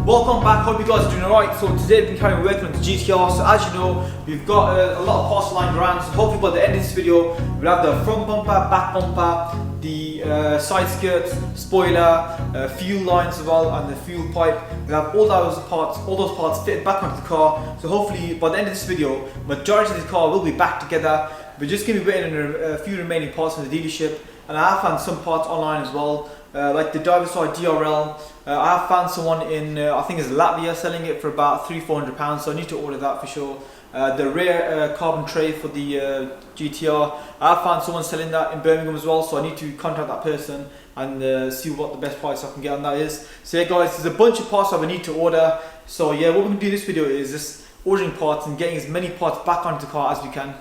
Welcome back, hope you guys are doing alright. So today we've been carrying working on the GTR. So as you know, we've got a lot of parts lying around. So hopefully by the end of this video, we'll have the front bumper, back bumper, the side skirts, spoiler, fuel lines as well, and the fuel pipe. We'll have all those parts fitted back onto the car. So hopefully by the end of this video, majority of the car will be back together. We're just going to be waiting on a few remaining parts from the dealership, and I have found some parts online as well. Like the driver's side DRL, I have found someone in I think it's Latvia selling it for about £300-400, so I need to order that for sure. The rear carbon tray for the GTR, I have found someone selling that in Birmingham as well, so I need to contact that person and see what the best price I can get on that is. So yeah guys, there's a bunch of parts that I need to order. So yeah, what we're going to do in this video is just ordering parts and getting as many parts back onto the car as we can.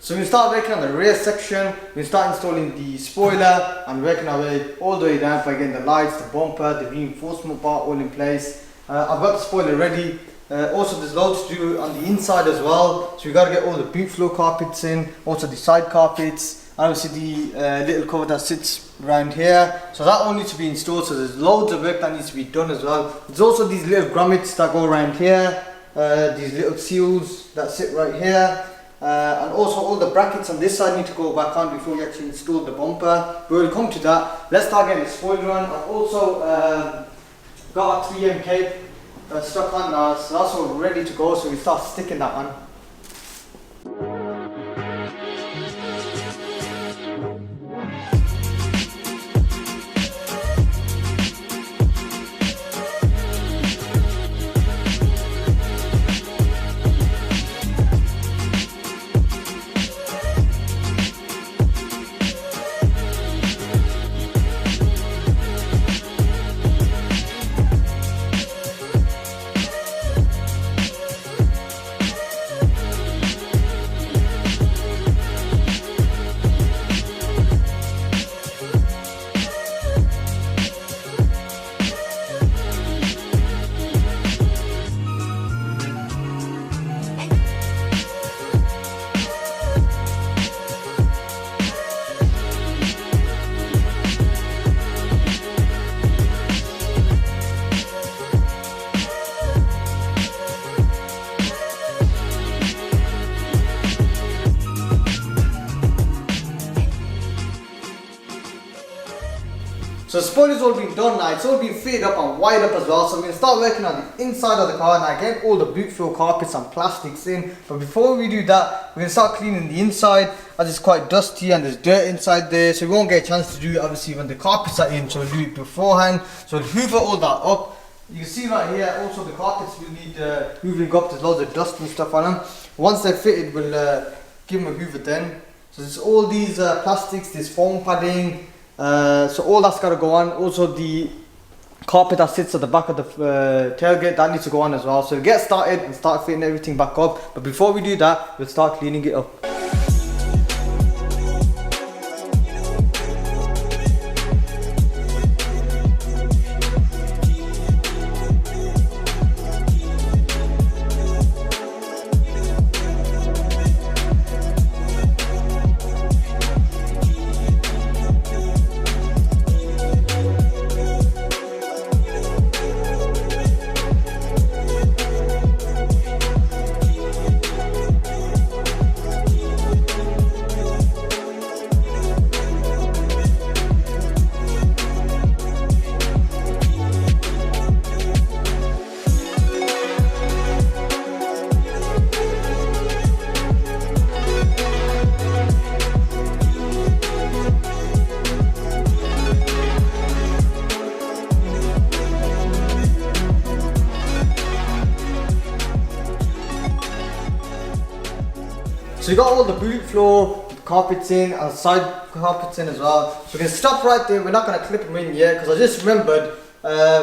So we start working on the rear section, we start installing the spoiler and working our way all the way down by getting the lights, the bumper, the reinforcement bar all in place. I've got the spoiler ready. Also there's loads to do on the inside as well, so we got to get all the boot floor carpets in, also the side carpets, and obviously the little cover that sits around here. So that all needs to be installed, so there's loads of work that needs to be done as well. There's also these little grommets that go around here, these little seals that sit right here. And also all the brackets on this side need to go back on before we actually install the bumper. We'll come to that. Let's start getting the spoiler on. I've also got a 3M cape stuck on now, so that's all ready to go, so we start sticking that on. So the spoiler's all been done now, it's all been fitted up and wired up as well, so we're going to start working on the inside of the car now, get all the boot floor carpets and plastics in. But before we do that, we're going to start cleaning the inside, as it's quite dusty and there's dirt inside there, so we won't get a chance to do it obviously when the carpets are in, so we'll do it beforehand. So we'll hoover all that up. You can see right here, also the carpets will need hoovering up, there's loads of dust and stuff on them. Once they're fitted, we'll give them a hoover then. So there's all these plastics, this foam padding, so all that's got to go on. Also the carpet that sits at the back of the tailgate, that needs to go on as well. So we'll get started and start fitting everything back up. But before we do that, we'll start cleaning it up. So you got all the boot floor carpets in and side carpets in as well. So we're going to stop right there, we're not going to clip them in yet, because I just remembered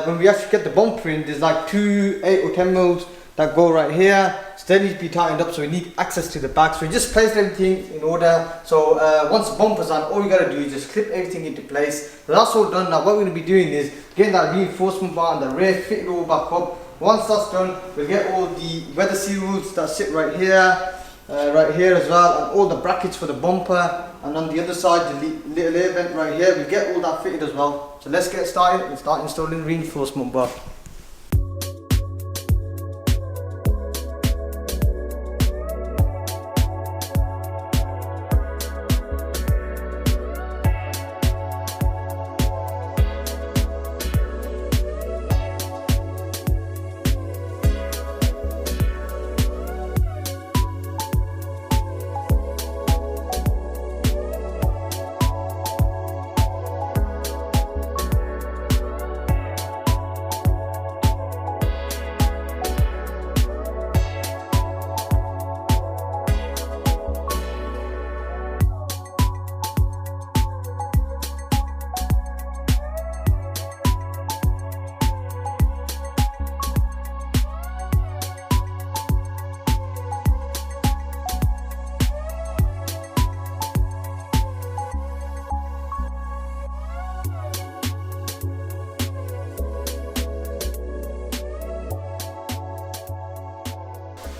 when we actually get the bumper in, there's like two 8 or 10 mils that go right here, so they need to be tightened up, so we need access to the back. So we just placed everything in order. So once the bumper's on, all we got to do is just clip everything into place. So that's all done. Now what we're going to be doing is getting that reinforcement bar on the rear, fit it all back up. Once that's done, we'll get all the weather seals that sit right here as well, and all the brackets for the bumper, and on the other side the little air vent right here, we'll get all that fitted as well. So let's get started and start installing reinforcement bar.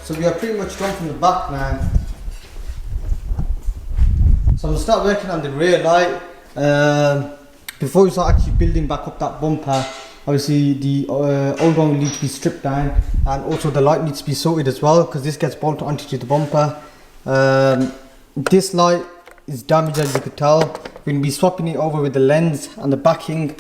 So we are pretty much done from the back now. So I'm going to start working on the rear light. Before we start actually building back up that bumper, obviously the old one will need to be stripped down, and also the light needs to be sorted as well, because this gets bolted onto the bumper. This light is damaged, as you could tell. We're going to be swapping it over with the lens and the backing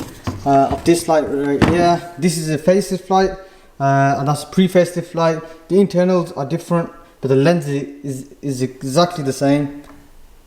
of this light right here. This is a facelift light, and that's a pre-facelift light. The internals are different, but the lens is exactly the same.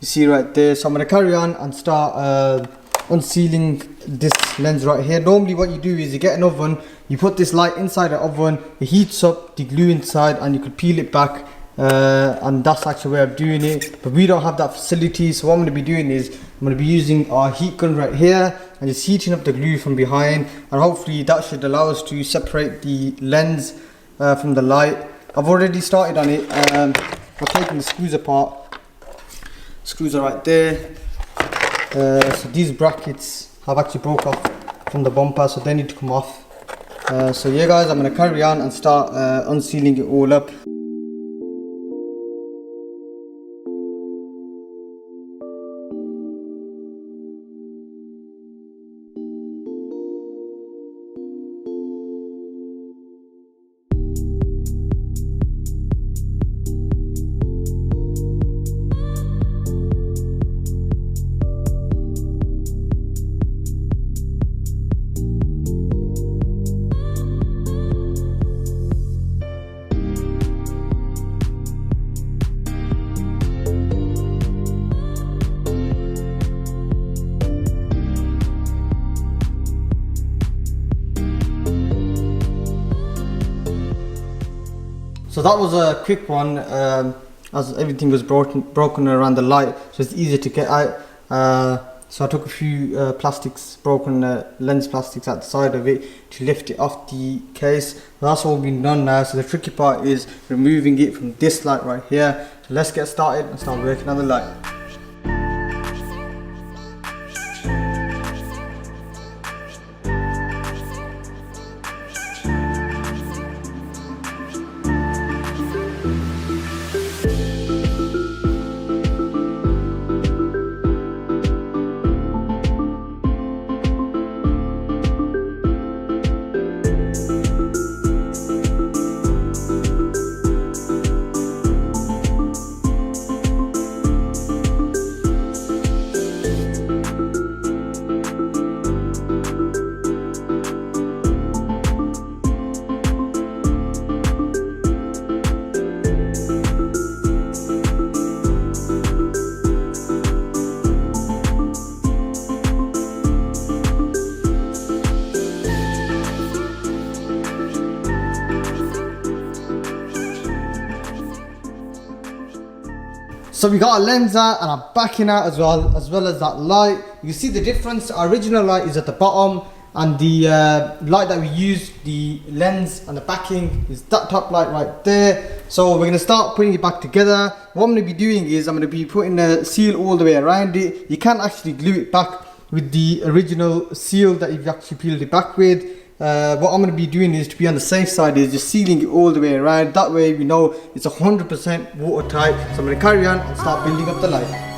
You see right there. So I'm going to carry on and start unsealing this lens right here. Normally what you do is you get an oven, you put this light inside the oven, it heats up the glue inside, and you could peel it back, and that's actually way of doing it. But we don't have that facility, so what I'm going to be doing is I'm going to be using our heat gun right here and just heating up the glue from behind, and hopefully that should allow us to separate the lens from the light. I've already started on it. We're taking the screws apart. Screws are right there. So these brackets have actually broke off from the bumper, so they need to come off. So yeah guys, I'm going to carry on and start unsealing it all up. So that was a quick one, as everything was broken around the light, so it's easier to get out. So I took a few broken lens plastics at the side of it to lift it off the case. That's all been done now, so the tricky part is removing it from this light right here. So let's get started and start working on the light. So we got a lens out and a backing out as well as that light. You can see the difference. Our original light is at the bottom, and the light that we use, the lens and the backing, is that top light right there. So we're going to start putting it back together. What I'm going to be doing is I'm going to be putting a seal all the way around it. You can't actually glue it back with the original seal that you've actually peeled it back with. What I'm going to be doing is, to be on the safe side, is just sealing it all the way around. That way we know it's 100% watertight. So I'm going to carry on and start building up the light.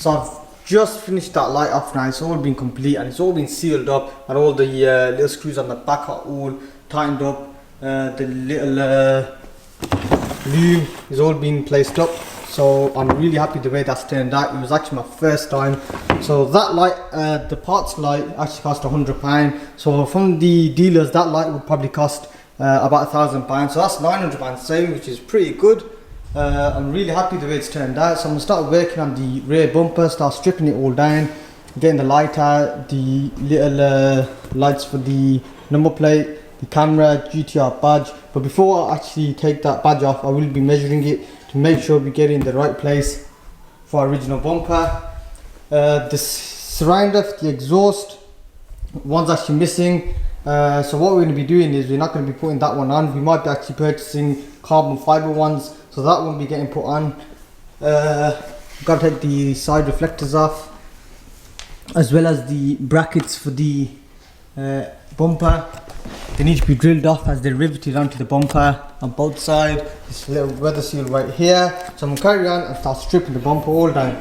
So I've just finished that light off now. It's all been complete and it's all been sealed up, and all the little screws on the back are all tightened up. The little loom is all being placed up. So I'm really happy the way that's turned out. It was actually my first time. So that light, the parts light actually cost £100. So from the dealers, that light would probably cost about £1,000. So that's £900 saving, which is pretty good. I'm really happy the way it's turned out. So I'm gonna start working on the rear bumper, start stripping it all down, getting the light out, the little lights for the number plate, the camera, GTR badge. But before I actually take that badge off, I will be measuring it to make sure we get it in the right place for our original bumper. The surrounder for the exhaust, one's actually missing. So what we're going to be doing is we're not going to be putting that one on. We might be actually purchasing carbon fiber ones, so that won't be getting put on. Got to take the side reflectors off, as well as the brackets for the bumper. They need to be drilled off as they're riveted onto the bumper on both sides. This little weather seal right here. So I'm going to carry on and start stripping the bumper all down.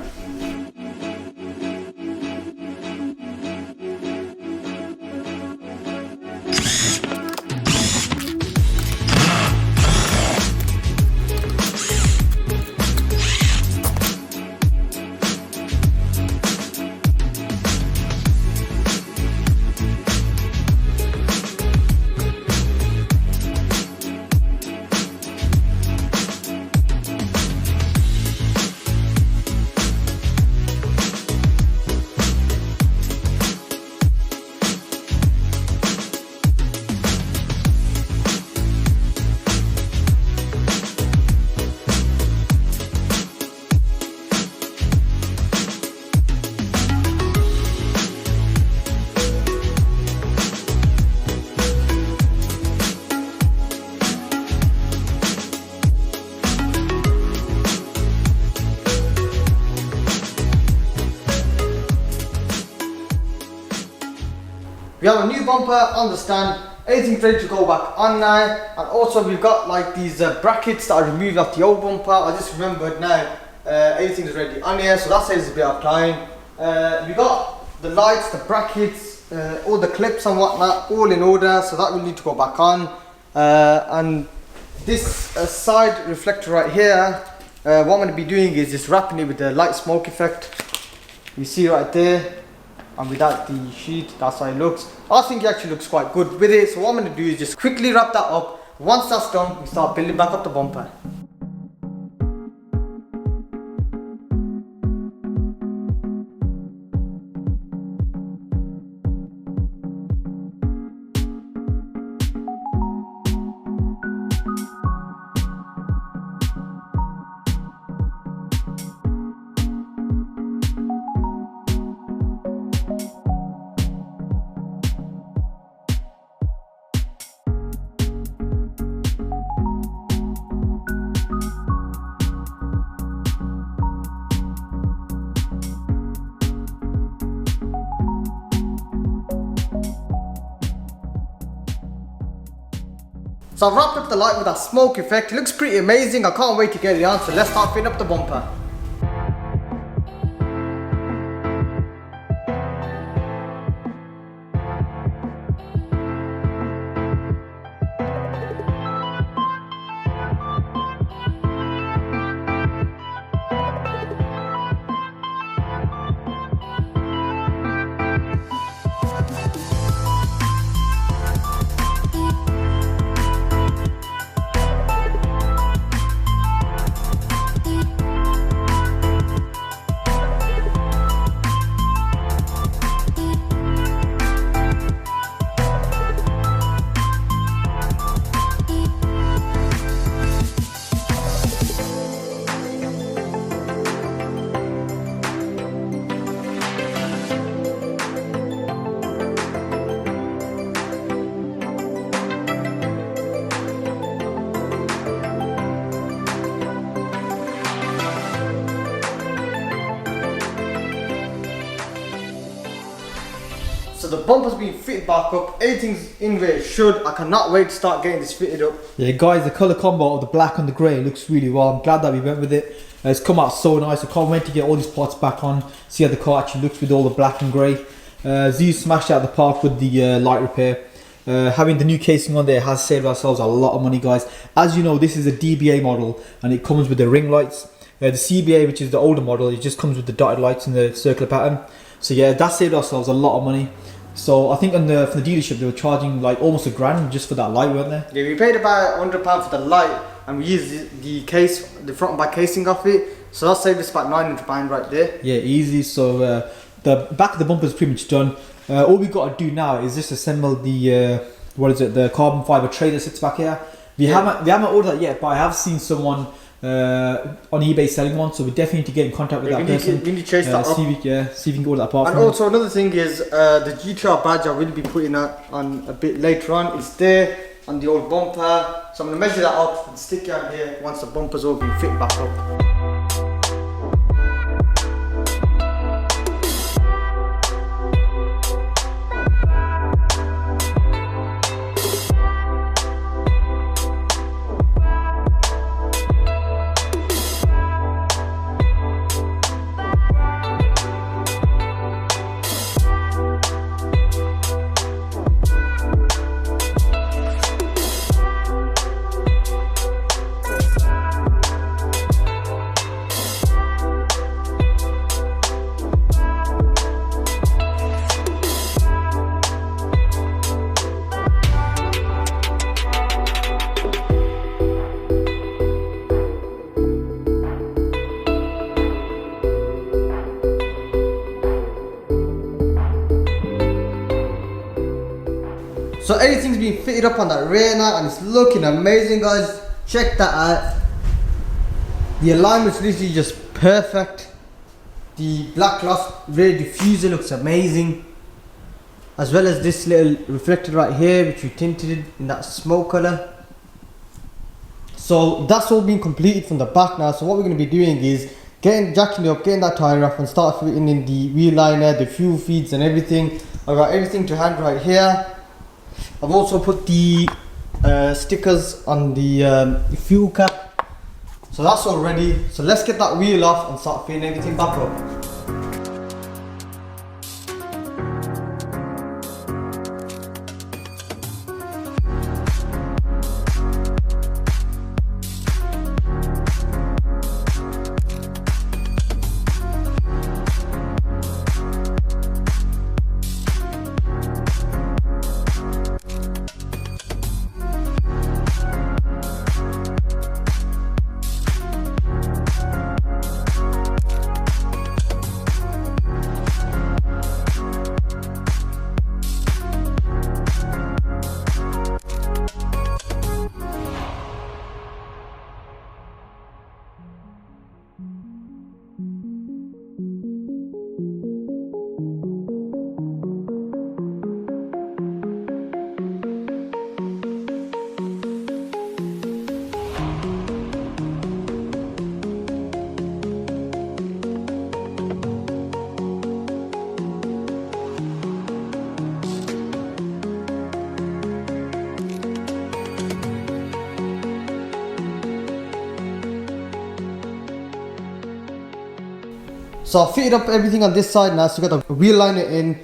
We have a new bumper on the stand, everything's ready to go back on now, and also we've got like these brackets that I removed off the old bumper. I just remembered now, everything's ready on here, so that saves a bit of time. We got the lights, the brackets, all the clips and whatnot, all in order, so that will need to go back on. And this side reflector right here, what I'm going to be doing is just wrapping it with the light smoke effect. You see right there. And without the sheet, that's how it looks. I think it actually looks quite good with it. So what I'm going to do is just quickly wrap that up. Once that's done, we start building back up the bumper. So I've wrapped up the light with that smoke effect. It looks pretty amazing. I can't wait to get it on. So let's start fitting up the bumper. So the bumper's been fitted back up, everything's in where it should. I cannot wait to start getting this fitted up. Yeah guys, the colour combo of the black and the grey looks really well. I'm glad that we went with it. It's come out so nice. I can't wait to get all these parts back on, see how the car actually looks with all the black and grey. Z smashed out the park with the light repair. Having the new casing on there has saved ourselves a lot of money guys. As you know, this is a DBA model and it comes with the ring lights. The CBA, which is the older model, it just comes with the dotted lights and the circular pattern. So yeah, that saved ourselves a lot of money. So I think from the dealership they were charging like almost $1,000 just for that light, weren't they? Yeah, we paid about £100 for the light, and we used the case, the front and back casing of it. So that saved us about £900 right there. Yeah, easy. So the back of the bumper is pretty much done. All we got to do now is just assemble the the carbon fiber tray that sits back here. We haven't ordered that yet, but I have seen someone on eBay selling one, so we definitely need to get in contact with that person. We need to chase that up. See if we can order that part. And also another thing is the GTR badge I will be putting that on a bit later on. It's there on the old bumper, so I'm going to measure that up and stick it on here once the bumper's all been fit back up. So everything's been fitted up on that rear now and it's looking amazing, guys. Check that out. The alignment's literally just perfect. The black gloss rear diffuser looks amazing, as well as this little reflector right here which we tinted in that smoke color. So that's all been completed from the back now. So what we're going to be doing is jacking it up, getting that tire off and start fitting in the wheel liner, the fuel feeds and everything. I've got everything to hand right here. I've also put the stickers on the fuel cap. So that's all ready. So let's get that wheel off and start fitting everything back up. So I fitted up everything on this side now, so we got the wheel liner in,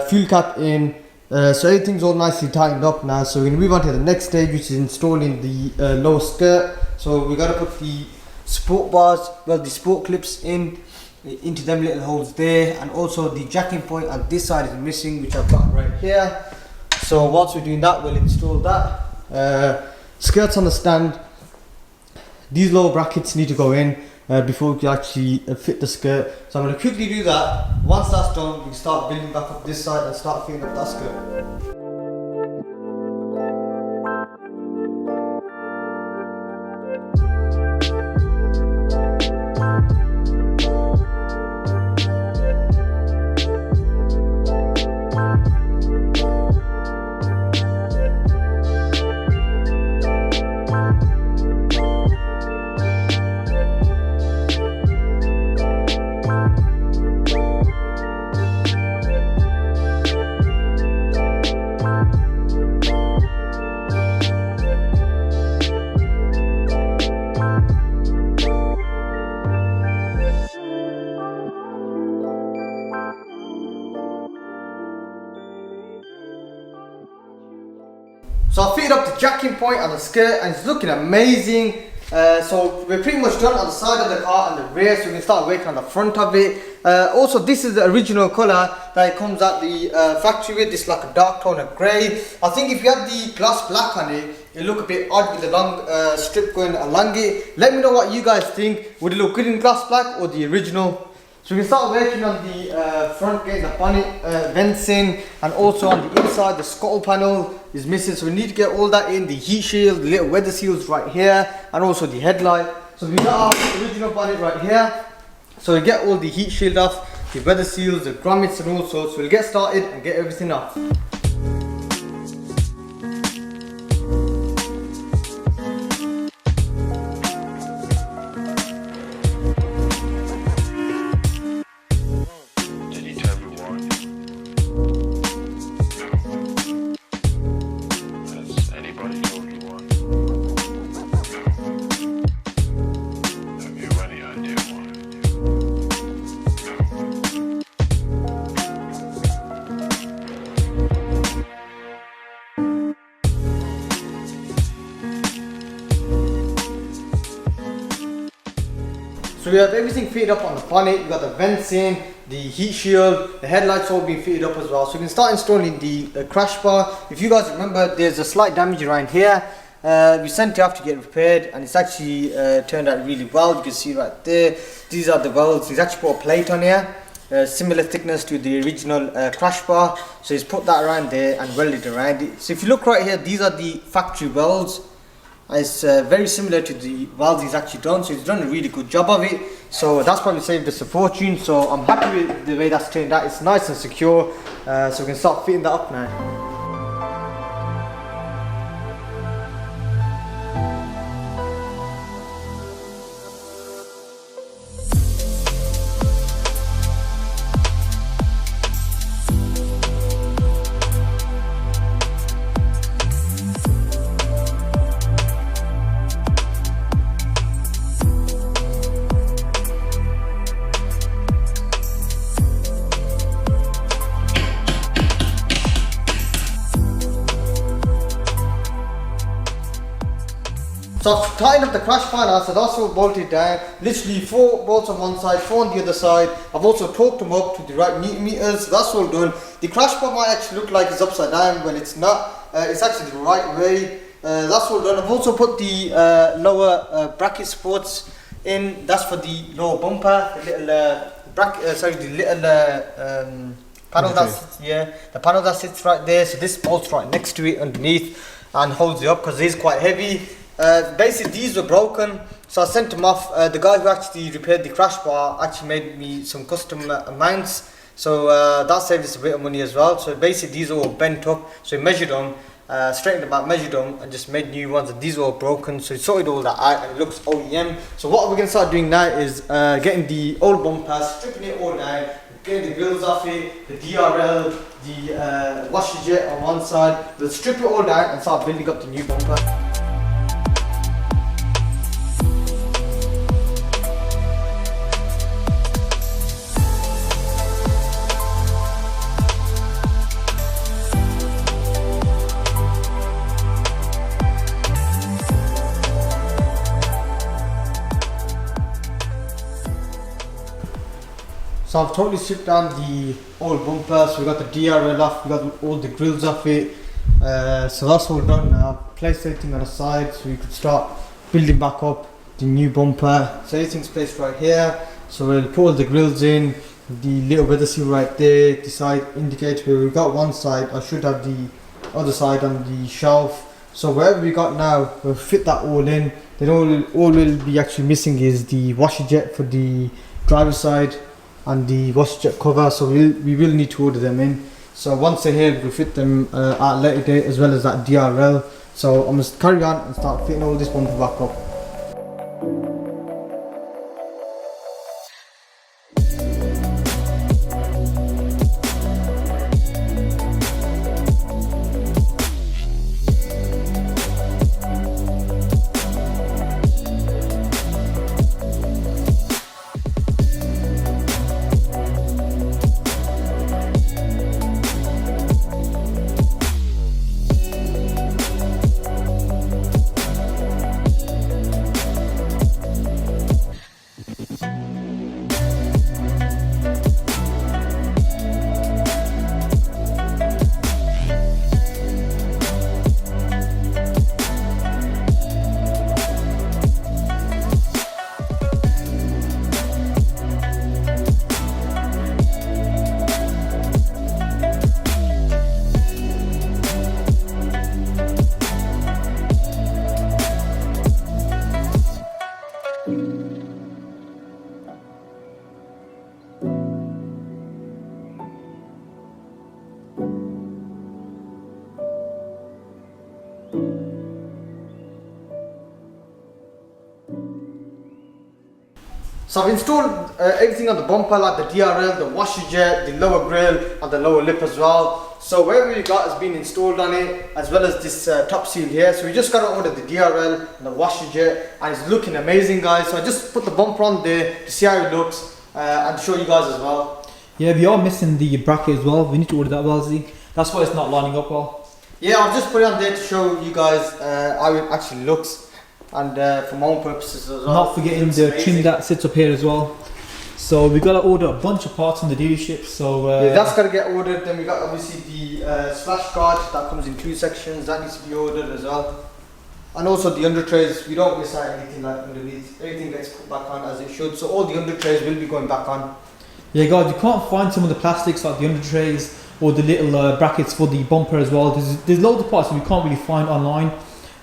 fuel cap in, so everything's all nicely tightened up now. So we're going to move on to the next stage, which is installing the lower skirt. So we got to put the support bars, well the support clips into them little holes there, and also the jacking point on this side is missing, which I've got right here. So whilst we're doing that, we'll install that. Skirts on the stand. These lower brackets need to go in before we can actually fit the skirt. So I'm going to quickly do that. Once that's done, we can start building back up this side and start fitting up that skirt. So I fitted up the jacking point on the skirt and it's looking amazing. So we're pretty much done on the side of the car and the rear, so we can start working on the front of it. Also, this is the original colour that it comes at the factory with. It's like a dark tone of grey. I think if you had the gloss black on it, it'll look a bit odd with the long strip going along it. Let me know what you guys think. Would it look good in gloss black or the original? So we can start working on the front, getting the bonnet vents in, and also on the inside the scuttle panel is missing, so we need to get all that in, the heat shield, the little weather seals right here, and also the headlight. So we got our original bonnet right here, so we get all the heat shield off, the weather seals, the grommets and all sorts. So we'll get started and get everything off. So we have everything fitted up on the bonnet. We got the vents in, the heat shield, the headlights all being fitted up as well. So we can start installing the crash bar. If you guys remember, there's a slight damage around here. We sent it off to get repaired, and it's actually turned out really well. You can see right there, these are the welds. He's actually put a plate on here, similar thickness to the original crash bar. So he's put that around there and welded around it. So if you look right here, these are the factory welds. It's very similar to the welds he's actually done, so he's done a really good job of it. So that's probably saved us a fortune. So I'm happy with the way that's turned out. It's nice and secure, so we can start fitting that up now. So I've tightened up the crash bar now, so that's all bolted down. Literally 4 bolts on one side, 4 on the other side. I've also torqued them up to the right newton meters, so that's all done. The crash bar might actually look like it's upside down when it's not. It's actually the right way. That's all done. I've also put the lower bracket supports in. That's for the lower bumper, the little panel the panel that sits right there. So this bolts right next to it underneath and holds it up because it is quite heavy. Basically these were broken, so I sent them off. The guy who actually repaired the crash bar actually made me some custom mounts, so that saved us a bit of money as well. So basically these are all bent up, so we measured them, straightened them out, measured them and just made new ones, and these were all broken, so we sorted all that out and it looks OEM. So what we're going to start doing now is getting the old bumper, stripping it all down, getting the grills off it, the DRL, the washer jet on one side. We'll strip it all down and start building up the new bumper. So I've totally stripped down the old bumper, so we got the DRL off, we got all the grills off it, so that's all done now. Placed everything on the side so we could start building back up the new bumper. So everything's placed right here, so we'll put all the grills in, the little weather seal right there, the side indicator where we've got one side, I should have the other side on the shelf. So wherever we got now, we'll fit that all in. Then all we'll be actually missing is the washer jet for the driver's side and the washer jet cover, so we will need to order them in. So once they're here, we'll fit them at a later date, as well as that DRL. So I'm going to carry on and start fitting all this bumper back up. So I've installed everything on the bumper, like the DRL, the washer jet, the lower grille and the lower lip as well. So whatever you got has been installed on it, as well as this top seal here. So we just got to order the DRL and the washer jet, and it's looking amazing, guys. So I just put the bumper on there to see how it looks and show you guys as well. Yeah, we are missing the bracket as well. We need to order that, Wellesley. That's why it's not lining up well. Yeah, I've just put it on there to show you guys how it actually looks, and for my own purposes as well. Not forgetting the trim that sits up here as well. So we got to order a bunch of parts from the dealership. So yeah, that's got to get ordered. Then we got obviously the splash guard that comes in 2 sections. That needs to be ordered as well. And also the under trays. We don't miss out anything like underneath. Everything gets put back on as it should. So all the under trays will be going back on. Yeah, guys, you can't find some of the plastics like the under trays or the little brackets for the bumper as well. There's loads of parts that we can't really find online.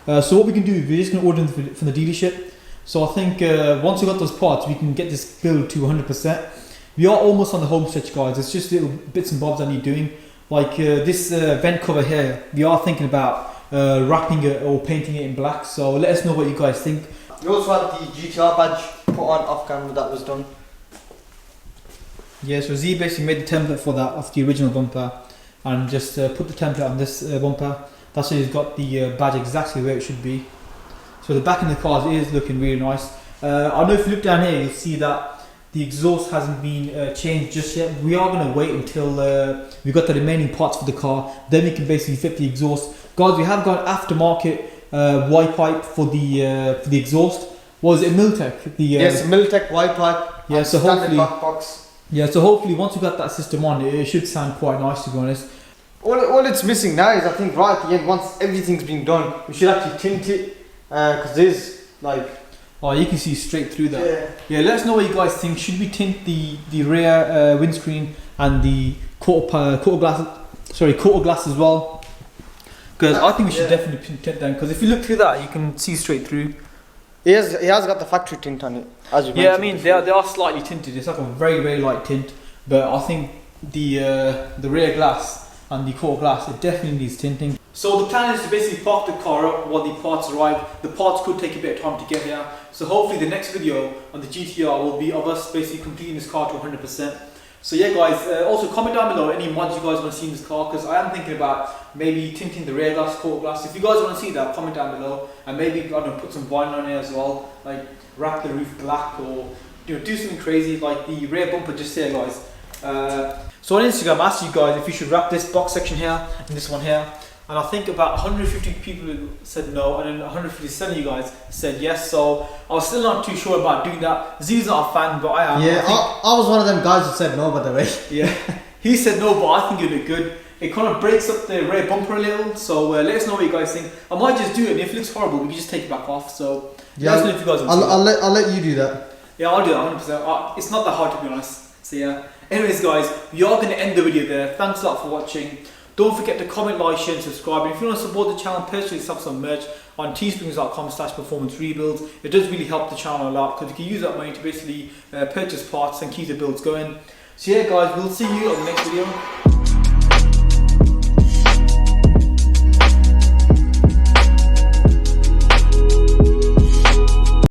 So what we can do, we're just going to order them from the dealership. So I think once we got those parts, we can get this build to 100%. We are almost on the home stretch, guys. It's just little bits and bobs that need doing. Like this vent cover here, we are thinking about wrapping it or painting it in black. So let us know what you guys think. We also have the GTR badge put on off camera that was done. Yeah, so Z basically made the template for that of the original bumper and just put the template on this bumper. That's why he's got the badge exactly where it should be. So the back in the car is looking really nice. I know if you look down here, you'll see that the exhaust hasn't been changed just yet. We are going to wait until we've got the remaining parts for the car. Then we can basically fit the exhaust. Guys, we have got aftermarket Y pipe for the exhaust. Was it Miltech? Yes, Miltech Y pipe. Yeah, so hopefully. Back box. Yeah, so hopefully once we got that system on, it should sound quite nice, to be honest. All it's missing now is, I think, right at the end, once everything's been done, we should actually tint it, because there's like... Oh, you can see straight through that. Yeah, let us know what you guys think. Should we tint the rear windscreen and the quarter glass as well? Because I think we should definitely tint them, because if you look through that, you can see straight through. He has got the factory tint on it, as you mentioned. Yeah, I mean, they are slightly tinted. It's like a very, very light tint. But I think the rear glass and the quarter glass, it definitely needs tinting. So the plan is to basically park the car up while the parts arrive. The parts could take a bit of time to get here. So hopefully the next video on the GTR will be of us basically completing this car to 100%. So yeah, guys, also comment down below any mods you guys want to see in this car, because I am thinking about maybe tinting the rear glass, quarter glass. If you guys want to see that, comment down below, and maybe I don't know, put some vinyl on it as well, like wrap the roof black, or do something crazy like the rear bumper just here, guys. So on Instagram I asked you guys if you should wrap this box section here and this one here, and I think about 150 people said no, and then 157 of you guys said yes. So I was still not too sure about doing that. Z's not a fan, but I am. Yeah, I was one of them guys who said no, by the way. Yeah, he said no, but I think it would look good. It kind of breaks up the rear bumper a little, so let us know what you guys think. I might just do it, and if it looks horrible, we can just take it back off. So yeah, let us know if you guys want to. I'll let you do that. Yeah, I'll do that 100%. It's not that hard, to be honest. So yeah. Anyways, guys, we are going to end the video there. Thanks a lot for watching. Don't forget to comment, like, share and subscribe. And if you want to support the channel, purchase yourself some merch on teesprings.com/performance-rebuilds. It does really help the channel a lot, because you can use that money to basically purchase parts and keep the builds going. So yeah, guys, we'll see you on the next video.